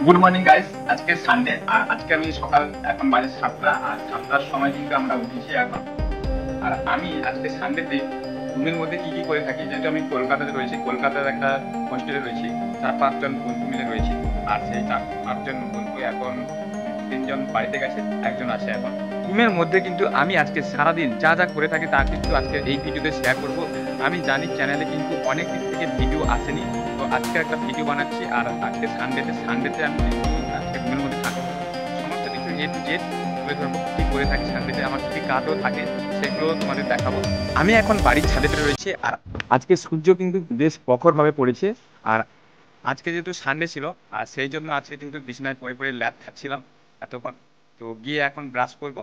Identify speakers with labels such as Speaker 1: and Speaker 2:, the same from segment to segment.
Speaker 1: Good morning guys. আজকে Sunday আর আজকে আমি সকাল এখন বাজে 7টা আর 7টার সময় কিন্তু আমরা উঠেছি এখন। আর আমি আজকে সানডেতে রুমের মধ্যে কি কি করে থাকি, যেহেতু আমি কলকাতাতে রয়েছি, কলকাতার একটা হোস্টেলে রয়েছি, 4-5 জন বন্ধু মিলে রয়েছি। আর সেই 4-5 জন বন্ধু এখন 3জন বাড়িতে গেছে, একজন আছে এখন রুমের মধ্যে। কিন্তু আমি আজকে সারাদিন যা যা করে থাকি তা কিন্তু আজকে এই ভিডিওতে শেয়ার করব। আমি জানি চ্যানেলে কিন্তু অনেক দিন থেকে ভিডিও আসেনি, তো আজকে একটা ভিডিও বানাচ্ছি। আর আজকে সানডেতে আমি আজকে রুমের মধ্যে থাকবো, সমস্ত কিছু A to Z তুলে ধরবো, কী করে থাকি সানডেতে, আমার কী কাজও থাকে সেগুলো তোমাদের দেখাবো। আমি এখন বাড়ির ছাদেতে রয়েছে আর আজকে সূর্য কিন্তু বেশ প্রখরভাবে পড়েছে। আর আজকে যেহেতু সানডে ছিল আর সেই জন্য আজকে কিন্তু বিছানায় পড়ে পড়ে ল্যাদ খাচ্ছিলাম এতক্ষণ। তো গিয়ে এখন ব্রাশ করবো।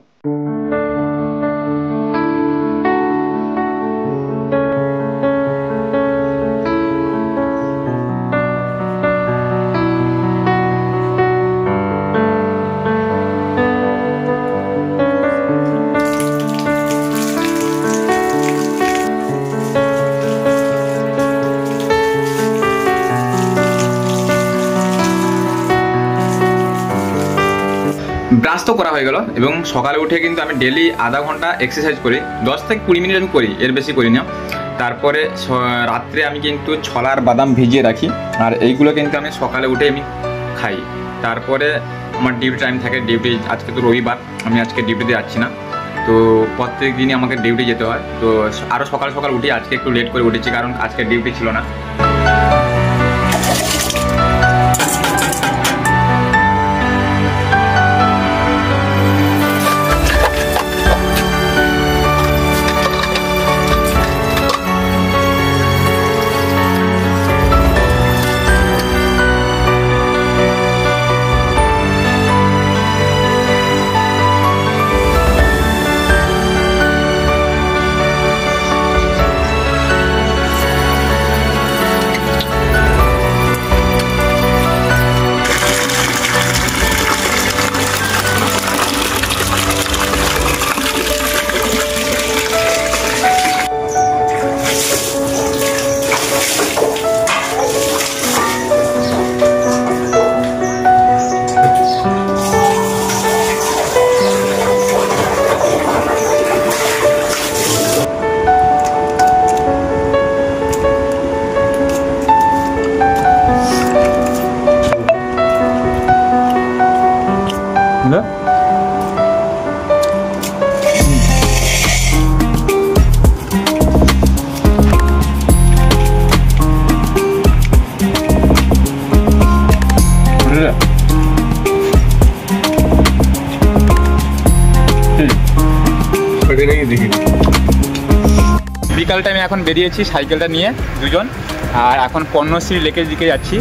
Speaker 1: ব্রাশ তো করা হয়ে গেল এবং সকালে উঠে কিন্তু আমি ডেলি আধা ঘন্টা এক্সারসাইজ করি, 10 থেকে 20 মিনিট আমি করি, এর বেশি করি না। তারপরে রাত্রে আমি কিন্তু ছোলার বাদাম ভিজিয়ে রাখি আর এইগুলো কিন্তু আমি সকালে উঠে আমি খাই। তারপরে আমার ডিউটি টাইম থাকে, ডিউটি আজকে তো রবিবার, আমি আজকে ডিউটিতে যাচ্ছি না, তো প্রত্যেক দিনই আমাকে ডিউটি যেতে হয়। তো আরও সকাল সকাল উঠি, আজকে একটু লেট করে উঠেছি কারণ আজকে ডিউটি ছিল না। বিকাল টাইমে এখন বেরিয়েছি সাইকেলটা নিয়ে দুজন, আর এখন পণ্যশ্রী লেকের দিকে যাচ্ছি।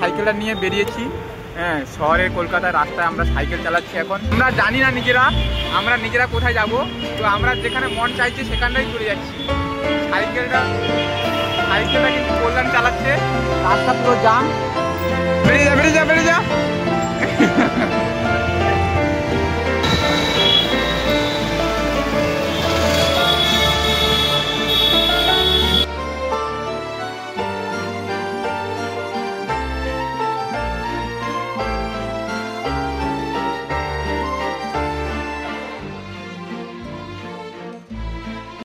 Speaker 1: সাইকেলটা নিয়ে বেরিয়েছি, হ্যাঁ, শহরের কলকাতার রাস্তায় আমরা সাইকেল চালাচ্ছি এখন। আমরা জানি না আমরা নিজেরা কোথায় যাব, তো আমরা যেখানে মন চাইছে সেখানটাই চলে যাচ্ছি। সাইকেলটা কিন্তু কল্যাণ চালাচ্ছে, রাস্তা পুরো জাম।